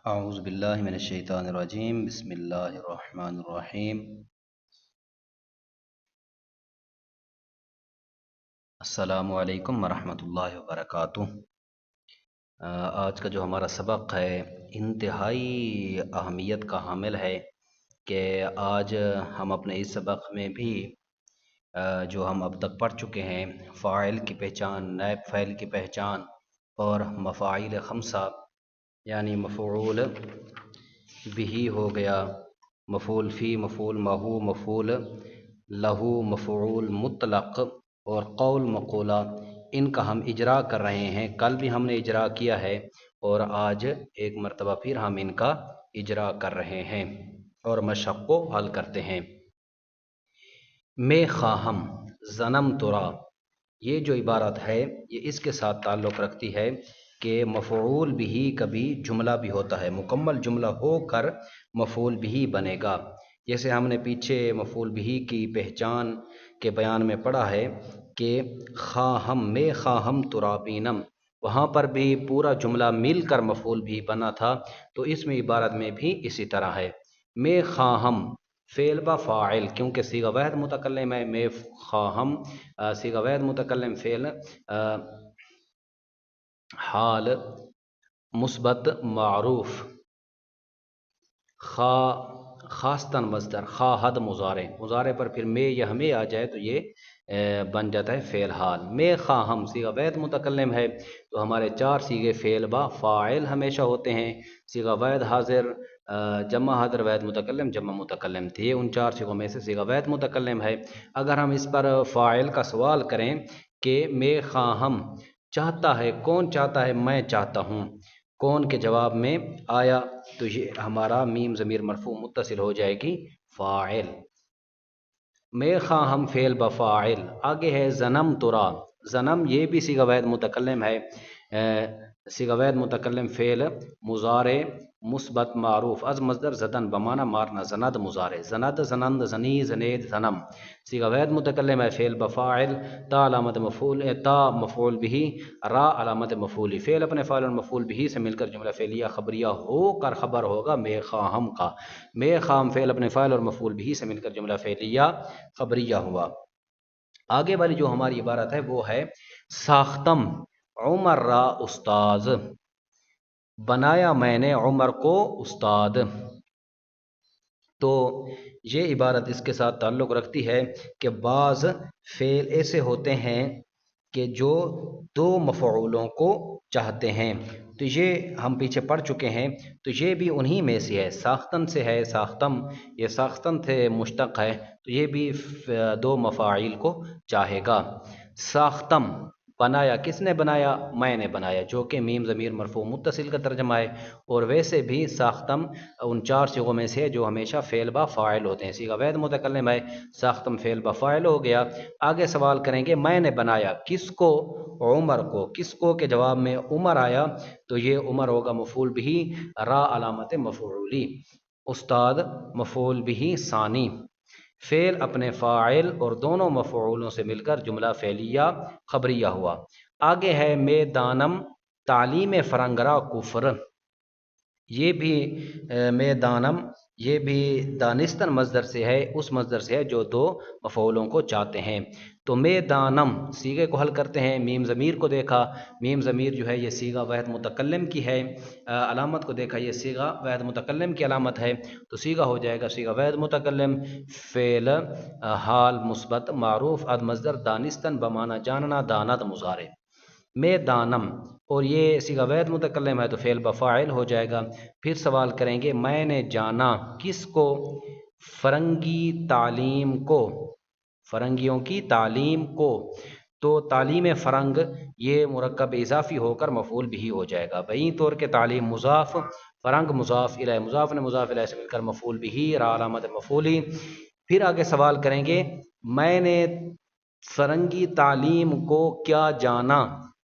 اعوذ باللہ من الشیطان الرجیم، بسم اللہ الرحمن الرحیم۔ السلام علیکم ورحمۃ اللہ وبرکاتہ۔ آج کا جو ہمارا سبق ہے انتہائی اہمیت کا حامل ہے کہ آج ہم اپنے اس سبق میں بھی جو ہم اب تک پڑھ چکے ہیں فاعل کی پہچان، نائب فاعل کی پہچان اور مفاعیل خمسہ یعنی مفعول بھی ہو گیا، مفعول فی، مفعول مہو، مفعول لہو، مفعول مطلق اور قول مقولہ، ان کا ہم اجرا کر رہے ہیں۔ کل بھی ہم نے اجرا کیا ہے اور آج ایک مرتبہ پھر ہم ان کا اجرا کر رہے ہیں اور مشق کو حل کرتے ہیں۔ میں خواہم ظنم ترا، یہ جو عبارت ہے یہ اس کے ساتھ تعلق رکھتی ہے کہ مفعول بھی کبھی جملہ بھی ہوتا ہے، مکمل جملہ ہو کر مفعول بھی بنے گا۔ جیسے ہم نے پیچھے مفعول بھی کی پہچان کے بیان میں پڑھا ہے کہ خواہم، میں خواہم ترابینم، وہاں پر بھی پورا جملہ مل کر مفعول بھی بنا تھا، تو اس میں عبارت میں بھی اسی طرح ہے۔ میں خواہم فعل با فاعل، کیونکہ صیغہ واحد متکلم ہے، میں خواہم صیغہ واحد متکلم، فعل حال مثبت معروف، خاصتاً مصدر، خواہد مضارع پر پھر میں یا ہمیں آ جائے تو یہ بن جاتا ہے فعل حال۔ میں خواہم صیغہ واحد متکلم ہے تو ہمارے چار صیغے فعل با فاعل ہمیشہ ہوتے ہیں، صیغہ واحد حاضر، جمع حاضر، واحد متکلم، جمع متکلم تھے، یہ ان چار صیغوں میں سے صیغہ واحد متکلم ہے۔ اگر ہم اس پر فاعل کا سوال کریں کہ میں خواہم چاہتا ہے، کون چاہتا ہے؟ میں چاہتا ہوں، کون کے جواب میں آیا تو یہ ہمارا میم ضمیر مرفوع متصل ہو جائے گی فاعل۔ میں خواہم فعل بفاعل۔ آگے ہے ظنم ترا، ظنم یہ بھی صیغہ واحد متکلم ہے، صیغہ واحد متکلم فعل مضارع مثبت معروف از مصدر زدن بمعنی مارنا، زند مضارع، زند، زنند، زنی، زنید، زنم، صیغہ واحد متکلم ہے فعل بفاعل، تا علامت مفعول، تا مفعول بھی، را علامت مفعولی، فعل اپنے فاعل اور مفعول بھی سے مل کر جملہ فعلیہ خبریہ ہو کر خبر ہوگا میں خواہم کا۔ میں خواہم فعل اپنے فاعل اور مفعول بھی سے مل کر جملہ فعلیہ خبریہ ہوا۔ آگے والی جو ہماری عبارت ہے وہ ہے ساختم عمر را استاذ، بنایا میں نے عمر کو استاد۔ تو یہ عبارت اس کے ساتھ تعلق رکھتی ہے کہ بعض فعل ایسے ہوتے ہیں کہ جو دو مفعولوں کو چاہتے ہیں، تو یہ ہم پیچھے پڑھ چکے ہیں، تو یہ بھی انہی میں سے ہے، ساختن سے ہے، ساختم، یہ ساختن سے مشتق ہے، تو یہ بھی دو مفاعیل کو چاہے گا۔ ساختم بنایا، کس نے بنایا؟ میں نے بنایا، جو کہ میم ضمیر مرفوع متصل کا ترجمہ ہے، اور ویسے بھی ساختم ان چار صیغوں میں سے جو ہمیشہ فعل با فاعل ہوتے ہیں، صیغہ واحد متکلم ہے، ساختم فعل با فاعل ہو گیا۔ آگے سوال کریں گے میں نے بنایا کس کو؟ عمر کو، کس کو کے جواب میں عمر آیا تو یہ عمر ہوگا مفعول بھی، را علامت مفعولی، استاد مفعول بھی ثانی، فعل اپنے فاعل اور دونوں مفعولوں سے مل کر جملہ فعلیہ خبریہ ہوا۔ آگے ہے میں دانم تعلیم فرنگرا کفر، یہ بھی میں دانم، یہ بھی دانستن مصدر سے ہے، اس مصدر سے ہے جو دو مفعولوں کو چاہتے ہیں۔ تو میں دانم صیغے کو حل کرتے ہیں، میم ضمیر کو دیکھا، میم ضمیر جو ہے یہ صیغہ واحد متکلم کی ہے، علامت کو دیکھا یہ صیغہ واحد متکلم کی علامت ہے، تو صیغہ ہو جائے گا صیغہ واحد متکلم فعل حال مثبت معروف اد مصدر دانستن بمعنی جاننا، داند مضارع، میں دانم، اور یہ صیغہ واحد متکلم ہے تو فعل بفاعل ہو جائے گا۔ پھر سوال کریں گے میں نے جانا کس کو؟ فرنگی تعلیم کو، فرنگیوں کی تعلیم کو، تو تعلیم فرنگ یہ مرکب اضافی ہو کر مفعول بھی ہو جائے گا، بئی طور کے تعلیم مضاف، فرنگ مضاف الیہ، مضاف نے مضاف الیہ سے مل کر مفعول بھی، را علامت مفعولی۔ پھر آگے سوال کریں گے میں نے فرنگی تعلیم کو کیا جانا؟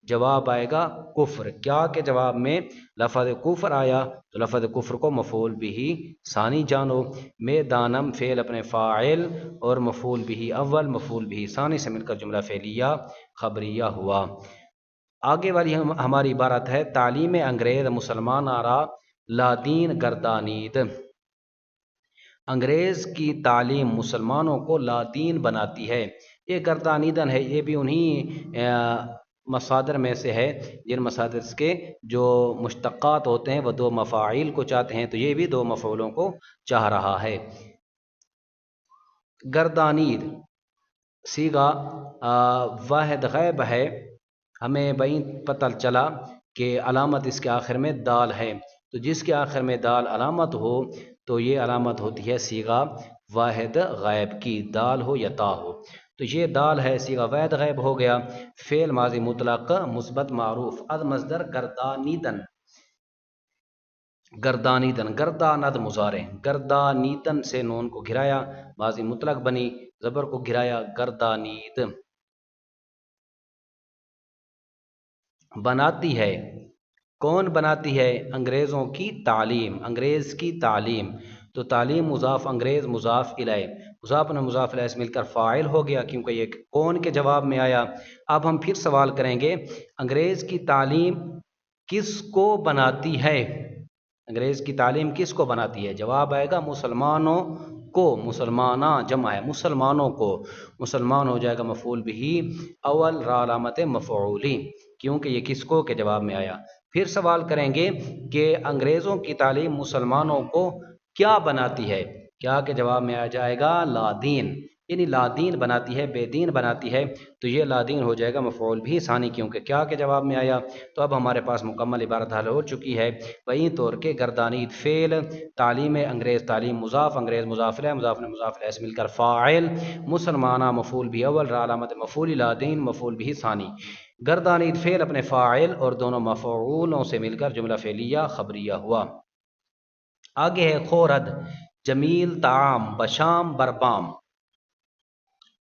جواب آئے گا کفر، کیا کے جواب میں لفظ کفر آیا تو لفظ کفر کو مفعول بھی ثانی جانو۔ میں دانم فعل اپنے فاعل اور مفعول بھی اول، مفعول بھی ثانی سے مل کر جملہ فعلیہ خبریہ ہوا۔ آگے والی ہماری عبارت ہے تعلیم انگریز مسلمان آرا لادین گردانید، انگریز کی تعلیم مسلمانوں کو لادین بناتی ہے. یہ گردانیدن ہے، یہ بھی انہی مصادر میں سے ہے جن مصادر کے جو مشتقات ہوتے ہیں وہ دو مفاعیل کو چاہتے ہیں، تو یہ بھی دو مفعولوں کو چاہ رہا ہے. گردانید صیغہ واحد غیب ہے، ہمیں بھئی پتہ چلا کہ علامت اس کے آخر میں دال ہے، تو جس کے آخر میں دال علامت ہو تو یہ علامت ہوتی ہے صیغہ واحد غیب کی، دال ہو یا تا ہو. تو یہ دال ہے، صیغہ واحد غیب ہو گیا. فعل ماضی مطلق مثبت معروف، المصدر گردانیدن، گردانیدن گرداند مضارع، گردانیدن سے نون کو گھرایا، ماضی مطلق بنی، زبر کو گھرایا، گردانید. بناتی ہے، کون بناتی ہے؟ انگریزوں کی تعلیم، انگریز کی تعلیم. تو تعلیم مضاف، انگریز مضاف الیہ، مضاف نے مضاف الیہ سے مل کر فاعل ہو گیا کیونکہ یہ کون کے جواب میں آیا. اب ہم پھر سوال کریں گے، انگریز کی تعلیم کس کو بناتی ہے؟ انگریز کی تعلیم کس کو بناتی ہے؟ جواب آئے گا مسلمانوں کو، مسلمانہ جمع ہے، مسلمانوں کو. مسلمان ہو جائے گا مفعول بھی اول را علامت مفعولی، کیونکہ یہ کس کو کے جواب میں آیا. پھر سوال کریں گے کہ انگریزوں کی تعلیم مسلمانوں کو کیا بناتی ہے؟ کیا کے جواب میں آ جائے گا لادین، یعنی لادین بناتی ہے، بے دین بناتی ہے. تو یہ لادین ہو جائے گا مفعول بھی ثانی کیونکہ کیا کے جواب میں آیا. تو اب ہمارے پاس مکمل عبارت حل ہو چکی ہے. وہیں طور کے گردانید فعل، تعلیم انگریز تعلیم مضاف، انگریز مضاف الیہ، مضاف نے مضاف الیہ سے مل کر فاعل، مسلمانہ مفعول بھی اول را علامت مفعول، لادین مفعول بھی ثانی. گردانید فعل اپنے فاعل اور دونوں مفعولوں سے مل کر جملہ فعلیہ خبریہ ہوا. آگے ہے خورد، جمیل طعام، بشام بربام.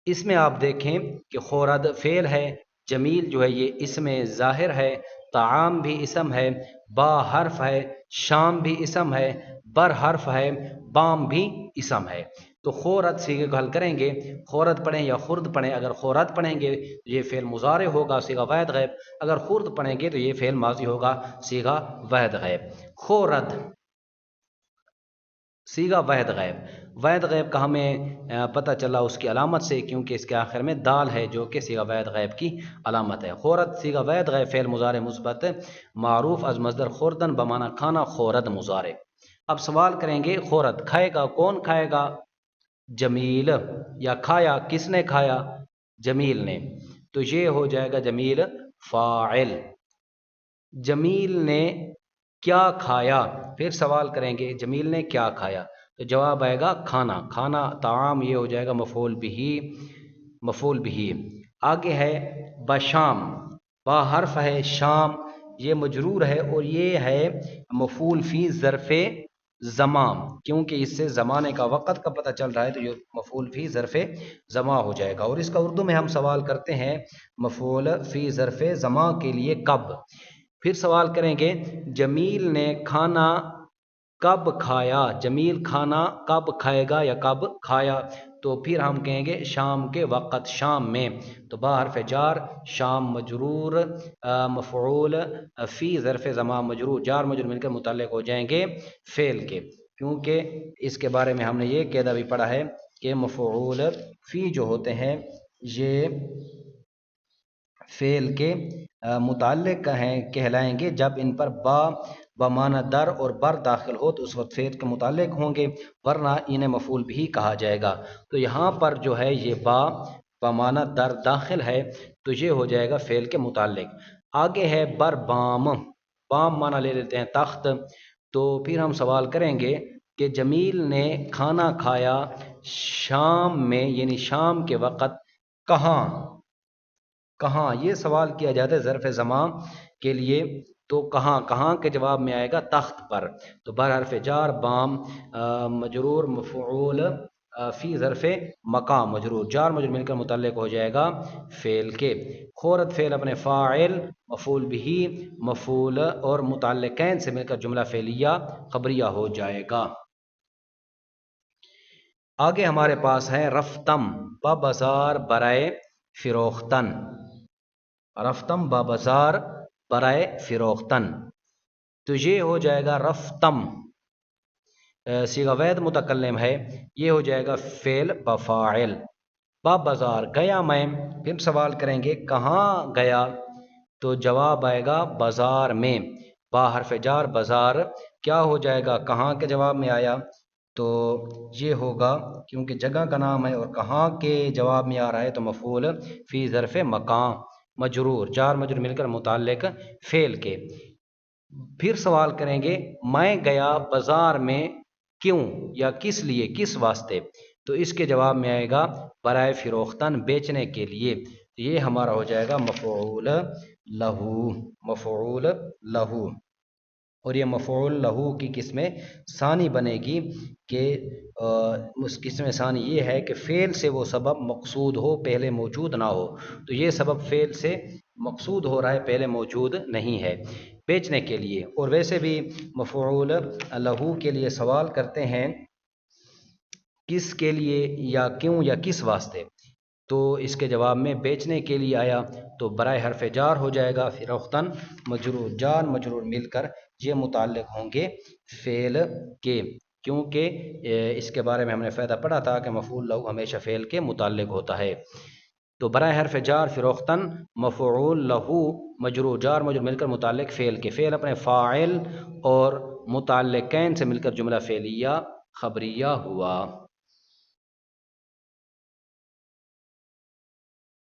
اس میں آپ دیکھیں کہ خورد فعل ہے، جمیل جو ہے یہ اسم ظاہر ہے، طعام بھی اسم ہے، با حرف ہے، شام بھی اسم ہے، بر حرف ہے، بام بھی اسم ہے. تو خورد صیغے کو حل کریں گے، خورد پڑھیں یا خرد پڑھیں. اگر خورد پڑھیں گے تو یہ فعل مضارع ہوگا صیغہ واحد غیب، اگر خرد پڑھیں گے تو یہ فعل ماضی ہوگا صیغہ واحد غیب. خورد صیغہ واحد غیب، واحد غیب کا ہمیں پتہ چلا اس کی علامت سے، کیونکہ اس کے آخر میں دال ہے جو کہ صیغہ واحد غیب کی علامت ہے. خورد صیغہ واحد غیب فعل مضارع مثبت معروف از مصدر خوردن بمعنی کھانا، خورد مضارع. اب سوال کریں گے خورد کھائے گا کون کھائے گا؟ جمیل. یا کھایا کس نے کھایا؟ جمیل نے. تو یہ ہو جائے گا جمیل فاعل. جمیل نے کیا کھایا؟ پھر سوال کریں گے جمیل نے کیا کھایا، تو جواب آئے گا کھانا، کھانا طعام، یہ ہو جائے گا مفعول بھی، مفعول بھی. آگے ہے بشام، با حرف ہے، شام یہ مجرور ہے اور یہ ہے مفعول فی ظرف زمان، کیونکہ اس سے زمانے کا وقت کا پتہ چل رہا ہے تو یہ مفعول فی ظرف زمان ہو جائے گا. اور اس کا اردو میں ہم سوال کرتے ہیں مفعول فی ظرف زمان کے لیے کب. پھر سوال کریں گے جمیل نے کھانا کب کھایا؟ جمیل کھانا کب کھائے گا یا کب کھایا؟ تو پھر ہم کہیں گے شام کے وقت، شام میں. تو با حرف جار، شام مجرور، مفعول فی ظرف زمان مجرور، جار مجرور مل کر متعلق ہو جائیں گے فعل کے، کیونکہ اس کے بارے میں ہم نے یہ قاعدہ بھی پڑھا ہے کہ مفعول فی جو ہوتے ہیں یہ فعل کے متعلق ہیں کہلائیں گے جب ان پر با بمعنی در اور بر داخل ہو تو اس وقت فعل کے متعلق ہوں گے، ورنہ انہیں مفعول بھی کہا جائے گا. تو یہاں پر جو ہے یہ با بمعنی در داخل ہے تو یہ ہو جائے گا فعل کے متعلق. آگے ہے بر بام، بام معنی لے لیتے ہیں تخت. تو پھر ہم سوال کریں گے کہ جمیل نے کھانا کھایا شام میں، یعنی شام کے وقت کہاں؟ کہاں یہ سوال کیا جاتا ہے ظرف زمان کے لیے، تو کہاں، کہاں کے جواب میں آئے گا تخت پر. تو بر حرف جار، بام مجرور، مفعول فی ظرف مقام مجرور، جار مجرور مل کر متعلق ہو جائے گا فعل کے. خورد فعل اپنے فاعل، مفعول بھی، مفعول اور متعلقین سے مل کر جملہ فعلیہ خبریہ ہو جائے گا. آگے ہمارے پاس ہے رفتم بازار برائے فروختن، رفتم بازار برائے فروختن. تو یہ ہو جائے گا رفتم، صیغہ وید متکلم ہے، یہ ہو جائے گا فعل بفاعل. بازار گیا میں، پھر سوال کریں گے کہاں گیا، تو جواب آئے گا بازار میں. با حرف جار بازار کیا ہو جائے گا، کہاں کے جواب میں آیا، تو یہ ہوگا کیونکہ جگہ کا نام ہے اور کہاں کے جواب میں آ رہا ہے تو مفعول فی ظرف مکان، مجرور جار مجرور مل کر متعلق فعل کے. پھر سوال کریں گے میں گیا بازار میں کیوں یا کس لیے، کس واسطے، تو اس کے جواب میں آئے گا برائے فروختن، بیچنے کے لیے. یہ ہمارا ہو جائے گا مفعول لہو، مفعول لہو. اور یہ مفعول لہو کی قسم ثانی بنے گی کہ اس قسم ثانی یہ ہے کہ فعل سے وہ سبب مقصود ہو پہلے موجود نہ ہو، تو یہ سبب فعل سے مقصود ہو رہا ہے پہلے موجود نہیں ہے بیچنے کے لیے. اور ویسے بھی مفعول لہو کے لیے سوال کرتے ہیں کس کے لیے یا کیوں یا کس واسطے، تو اس کے جواب میں بیچنے کے لیے آیا تو برائے حرف جار ہو جائے گا فروختن، مجرور جار مجرور مل کر یہ متعلق ہوں گے فعل کے، کیونکہ اس کے بارے میں ہم نے فائدہ پڑھا تھا کہ مفعول لہو ہمیشہ فعل کے متعلق ہوتا ہے. تو برائے حرف جار فروختن مفعول لہو مجرور جار مجرور مل کر متعلق فعل کے، فعل اپنے فاعل اور متعلقین سے مل کر جملہ فعلیہ خبریہ ہوا.